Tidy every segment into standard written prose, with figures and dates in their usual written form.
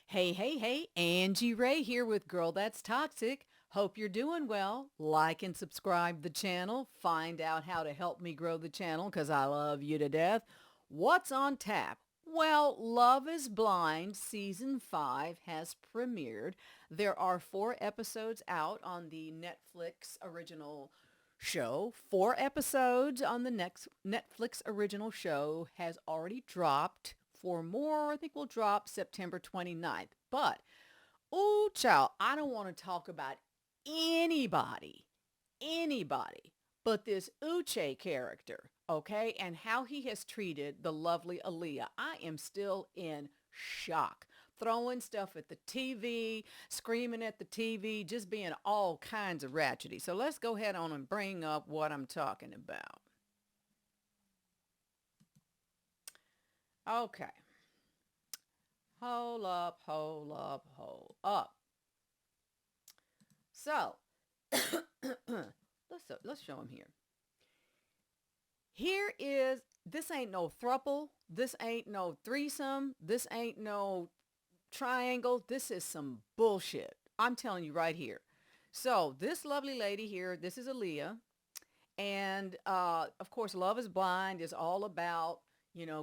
Hey, hey, hey, Angie Rae here with Girl That's Toxic. Hope you're doing well. Like and subscribe the channel. Find out how to help me grow the channel because I love you to death. What's on tap? Well, Love is Blind Season 5 has premiered. There are 4 episodes out on the Netflix original show. 4 episodes on the next Netflix original show has already dropped. 4 more, I think, will drop September 29th. But, oh, child, I don't want to talk about anybody, anybody, but this Uche character, okay, and how he has treated the lovely Aaliyah. I am still in shock. Throwing stuff at the TV, screaming at the TV, just being all kinds of ratchety. So let's go ahead on and bring up what I'm talking about. Okay. Hold up, hold up, hold up. So let's show him here. Here is this ain't no thruple. This ain't no threesome. This ain't no triangle. This is some bullshit. I'm telling you right here. So this lovely lady here, this is Aaliyah. And of course, Love is Blind is all about,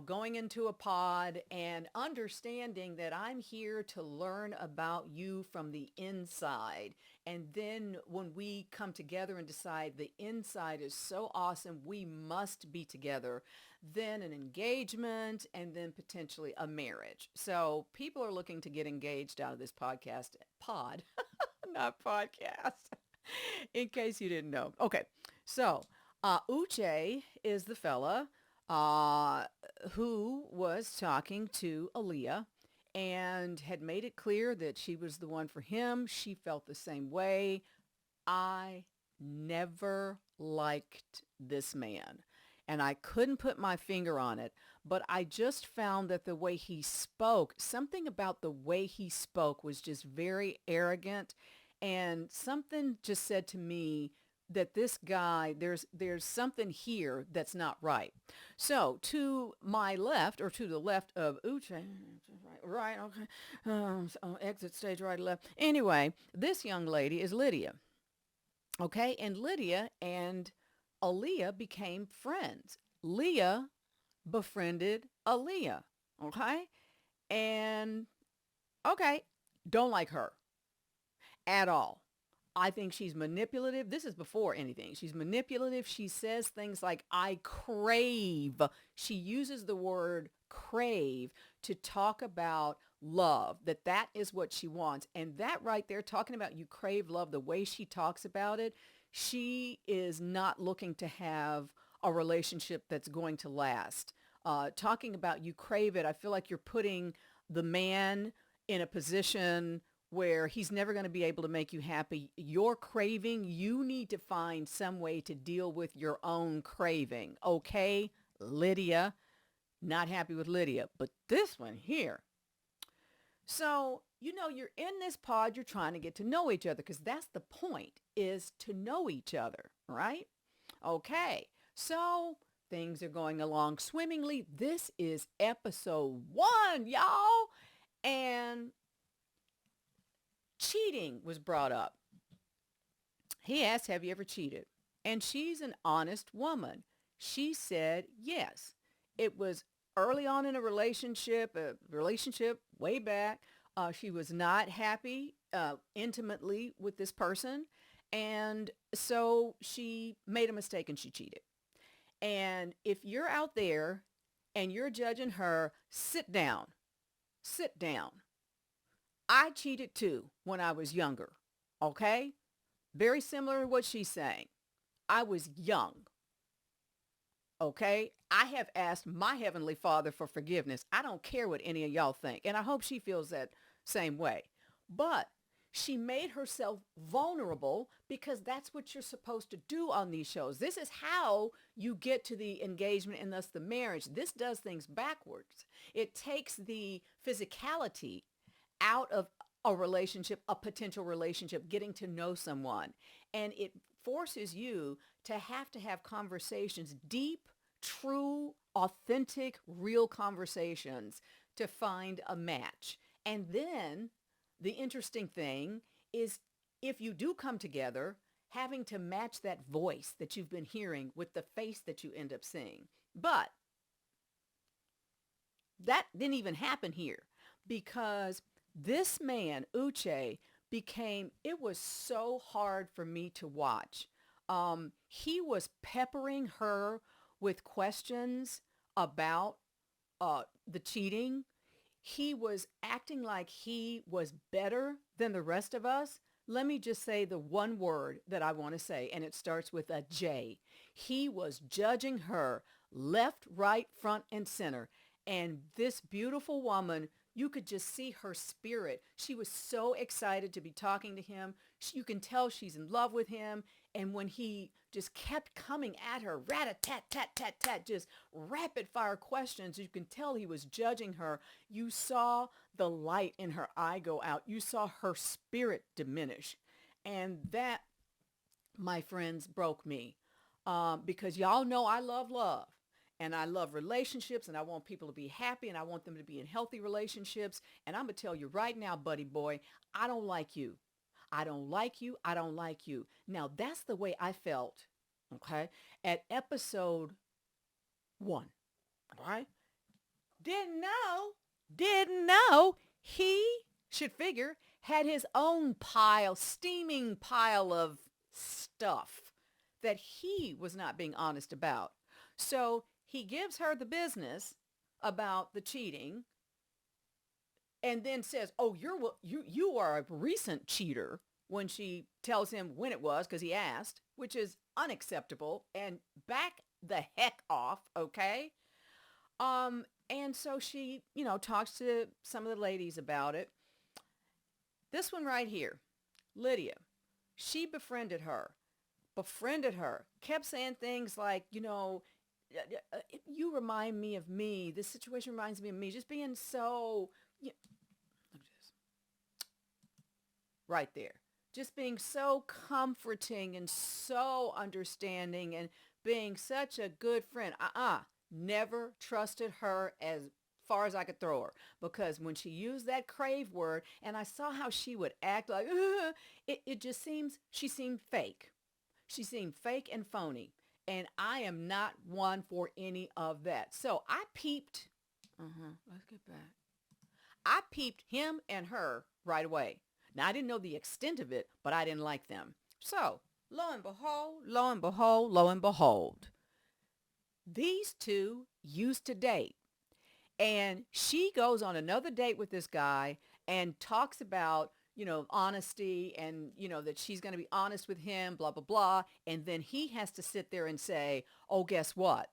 going into a pod and understanding that I'm here to learn about you from the inside. And then when we come together and decide the inside is so awesome, we must be together, then an engagement and then potentially a marriage. So people are looking to get engaged out of this pod, not podcast, in case you didn't know. Okay. So, Uche is the fella uh, who was talking to Aaliyah and had made it clear that she was the one for him. She felt the same way. I never liked this man. And I couldn't put my finger on it, but I just found that the way he spoke, something about the way he spoke was just very arrogant. And something just said to me that this guy, there's something here that's not right. So to my left, or to the left of Uche, right, okay, so exit stage right, left. Anyway, this young lady is Lydia. Okay, and Lydia and Aaliyah became friends. Leah befriended Aaliyah. Okay, and okay, don't like her at all. I think she's manipulative. This is before anything. She's manipulative. She says things like, I crave. She uses the word crave to talk about love, that is what she wants. And that right there, talking about you crave love, the way she talks about it, she is not looking to have a relationship that's going to last. Talking about you crave it, I feel like you're putting the man in a position where he's never going to be able to make you happy. Your craving, you need to find some way to deal with your own craving. Okay, Lydia, not happy with Lydia, but this one here. So, you're in this pod, you're trying to get to know each other because that's the point, is to know each other, right? Okay, so things are going along swimmingly. This is episode 1, y'all. And cheating was brought up. He asked, have you ever cheated? And she's an honest woman. She said yes. It was early on in a relationship way back. She was not happy intimately with this person. And so she made a mistake and she cheated. And if you're out there and you're judging her, sit down. Sit down. I cheated too when I was younger. Okay? Very similar to what she's saying. I was young. Okay? I have asked my Heavenly Father for forgiveness. I don't care what any of y'all think. And I hope she feels that same way. But she made herself vulnerable because that's what you're supposed to do on these shows. This is how you get to the engagement and thus the marriage. This does things backwards. It takes the physicality out of a relationship, a potential relationship, getting to know someone. And it forces you to have conversations, deep, true, authentic, real conversations to find a match. And then the interesting thing is if you do come together, having to match that voice that you've been hearing with the face that you end up seeing. But that didn't even happen here because this man, Uche, it was so hard for me to watch. He was peppering her with questions about the cheating. He was acting like he was better than the rest of us. Let me just say the one word that I want to say, and it starts with a J. He was judging her left, right, front, and center. And this beautiful woman, you could just see her spirit. She was so excited to be talking to him. You can tell she's in love with him. And when he just kept coming at her, rat-a-tat-tat-tat-tat, just rapid fire questions, you can tell he was judging her. You saw the light in her eye go out. You saw her spirit diminish. And that, my friends, broke me because y'all know I love love. And I love relationships and I want people to be happy and I want them to be in healthy relationships. And I'm going to tell you right now, buddy boy, I don't like you. I don't like you. I don't like you. Now, that's the way I felt, okay, at episode 1, all right? Didn't know he should figure had his own steaming pile of stuff that he was not being honest about. So he gives her the business about the cheating and then says, oh, you are a recent cheater when she tells him when it was because he asked, which is unacceptable and back the heck off, okay? And so she, talks to some of the ladies about it. This one right here, Lydia, she befriended her, kept saying things like, you remind me of me. This situation reminds me of me. Just being so, look at this, right there. Just being so comforting and so understanding and being such a good friend. Never trusted her as far as I could throw her because when she used that crave word and I saw how she would act like, it just she seemed fake. She seemed fake and phony. And I am not one for any of that. So I peeped. Let's get back. I peeped him and her right away. Now, I didn't know the extent of it, but I didn't like them. So, lo and behold, these two used to date. And she goes on another date with this guy and talks about, honesty and, that she's going to be honest with him, blah, blah, blah. And then he has to sit there and say, oh, guess what?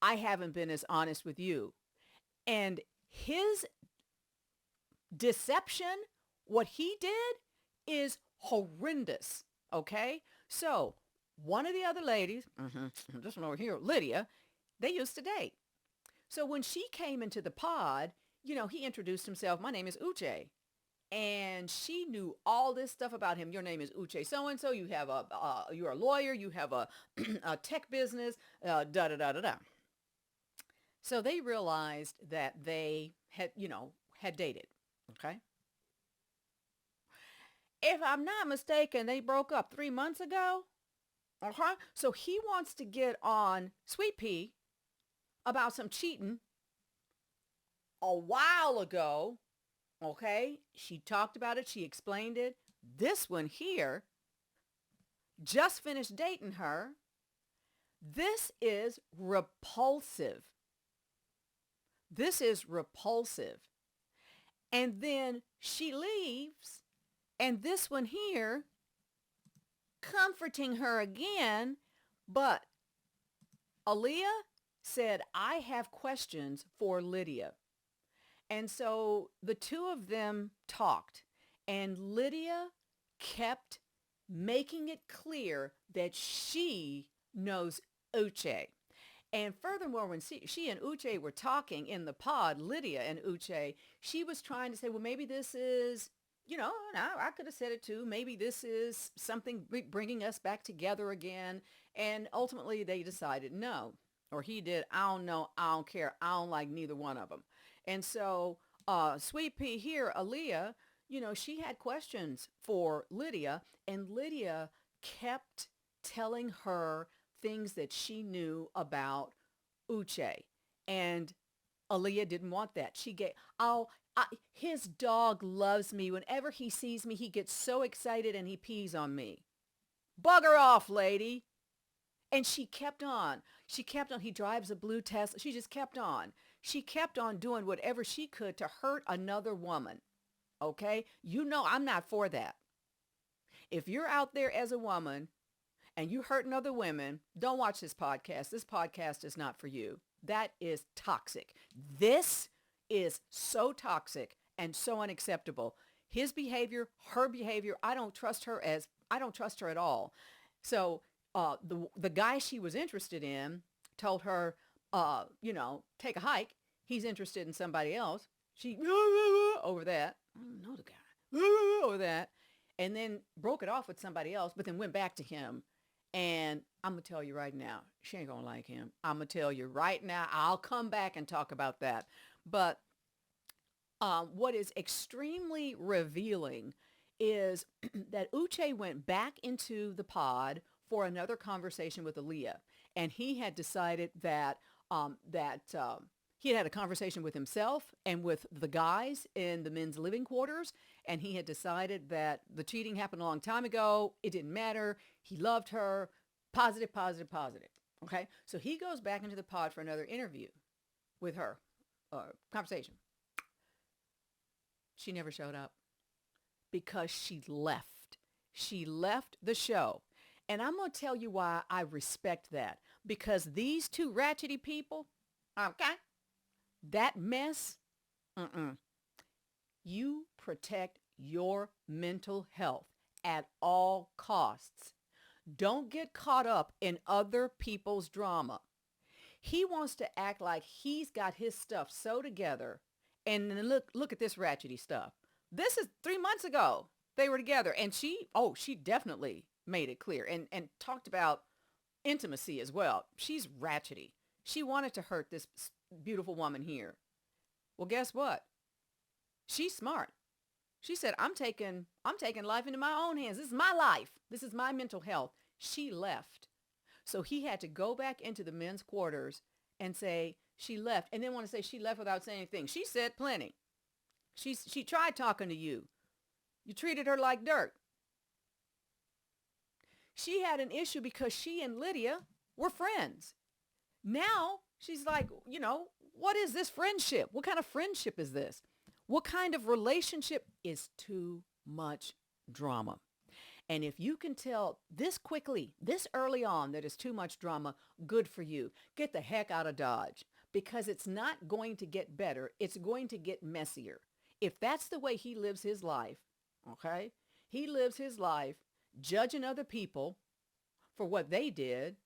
I haven't been as honest with you. And his deception, what he did is horrendous. Okay. So one of the other ladies, this one over here, Lydia, they used to date. So when she came into the pod, he introduced himself. My name is Uche. And she knew all this stuff about him. Your name is Uche so-and-so. You have you're a lawyer. You have a, a tech business, da-da-da-da-da. So they realized that they had dated. Okay. If I'm not mistaken, they broke up 3 months ago. Okay. So he wants to get on Sweet Pea about some cheating a while ago. Okay, she talked about it. She explained it. This one here just finished dating her. This is repulsive. This is repulsive. And then she leaves. And this one here comforting her again. But Aaliyah said, I have questions for Lydia. And so the two of them talked, and Lydia kept making it clear that she knows Uche. And furthermore, when she and Uche were talking in the pod, Lydia and Uche, she was trying to say, well, maybe this is, I could have said it too. Maybe this is something bringing us back together again. And ultimately they decided no, or he did. I don't know. I don't care. I don't like neither one of them. And so Sweet Pea here, Aaliyah, she had questions for Lydia, and Lydia kept telling her things that she knew about Uche. And Aaliyah didn't want that. She gave, oh, his dog loves me. Whenever he sees me, he gets so excited and he pees on me. Bugger off, lady. And she kept on. She kept on. He drives a blue Tesla. She just kept on. She kept on doing whatever she could to hurt another woman. Okay? I'm not for that. If you're out there as a woman and you hurting other women, don't watch this podcast. This podcast is not for you. That is toxic. This is so toxic and so unacceptable. His behavior, her behavior, I don't trust her at all. So the guy she was interested in told her, take a hike. He's interested in somebody else. She over that. I don't know the guy over that, and then broke it off with somebody else, but then went back to him. And I'm going to tell you right now, she ain't going to like him. I'm going to tell you right now, I'll come back and talk about that. But what is extremely revealing is that Uche went back into the pod for another conversation with Aaliyah. And he had decided that he had a conversation with himself and with the guys in the men's living quarters. And he had decided that the cheating happened a long time ago. It didn't matter. He loved her. Positive, positive, positive. Okay. So he goes back into the pod for another interview with her, conversation. She never showed up because she left. She left the show. And I'm going to tell you why I respect that. Because these two ratchety people, okay, that mess, you protect your mental health at all costs. Don't get caught up in other people's drama. He wants to act like he's got his stuff so together. And then look at this ratchety stuff. This is 3 months ago. They were together. And she definitely made it clear and talked about intimacy as well. She's ratchety. She wanted to hurt this beautiful woman here. Well, guess what? She's smart. She said, I'm taking life into my own hands. This is my life. This is my mental health. She left. So he had to go back into the men's quarters and say she left, and then want to say she left without saying anything. She said plenty. She tried talking to you. You treated her like dirt. She had an issue because she and Lydia were friends. Now she's like, what is this friendship? What kind of friendship is this? What kind of relationship is too much drama? And if you can tell this quickly, this early on, that it's too much drama, good for you. Get the heck out of Dodge, because it's not going to get better. It's going to get messier. If that's the way he lives his life, okay? He lives his life judging other people for what they did,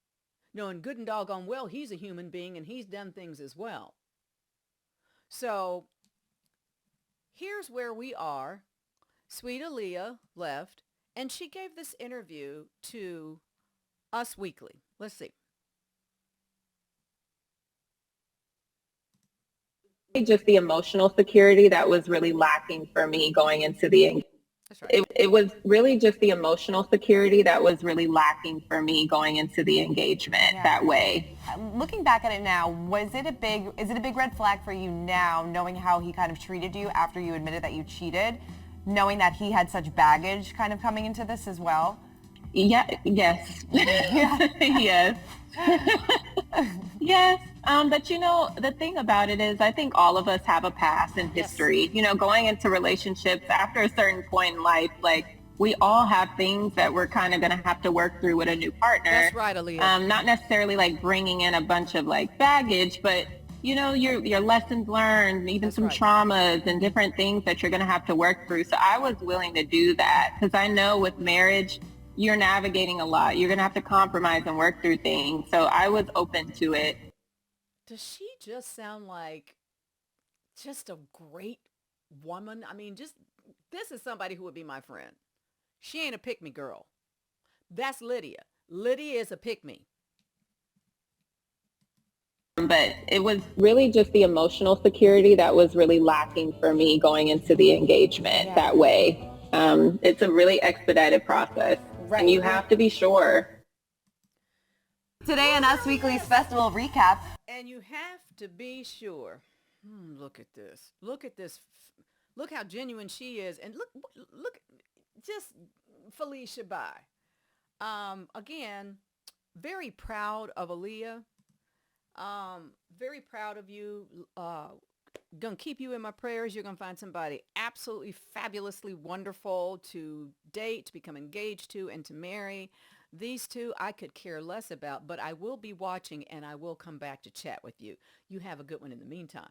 knowing good and doggone well he's a human being and he's done things as well. So here's where we are. Sweet Aaliyah left, and she gave this interview to Us Weekly. Let's see. Just the emotional security that was really lacking for me going into the engagement. That's right. It was really just the emotional security that was really lacking for me going into the engagement that way. Looking back at it now, is it a big red flag for you now, knowing how he kind of treated you after you admitted that you cheated, knowing that he had such baggage kind of coming into this as well? Yeah, yes. Yes. Yes. But the thing about it is I think all of us have a past in history. Yes. Going into relationships after a certain point in life, like we all have things that we're kind of going to have to work through with a new partner. That's right, Aaliyah. Not necessarily like bringing in a bunch of like baggage, but your lessons learned, even some traumas and different things that you're going to have to work through. So I was willing to do that because I know with marriage, you're navigating a lot. You're going to have to compromise and work through things. So I was open to it. Does she just sound like just a great woman? I mean, this is somebody who would be my friend. She ain't a pick-me girl. That's Lydia. Lydia is a pick-me. But it was really just the emotional security that was really lacking for me going into the engagement that way. It's a really expedited process, and you have to be sure. Today on Us Weekly's festival recap. And you have to be sure. Look at this. Look at this. Look how genuine she is. And look, just Felicia Bai. Again, very proud of Aaliyah. Very proud of you. Gonna keep you in my prayers. You're gonna find somebody absolutely fabulously wonderful to date, to become engaged to, and to marry. These two I could care less about, but I will be watching and I will come back to chat with you. You have a good one in the meantime.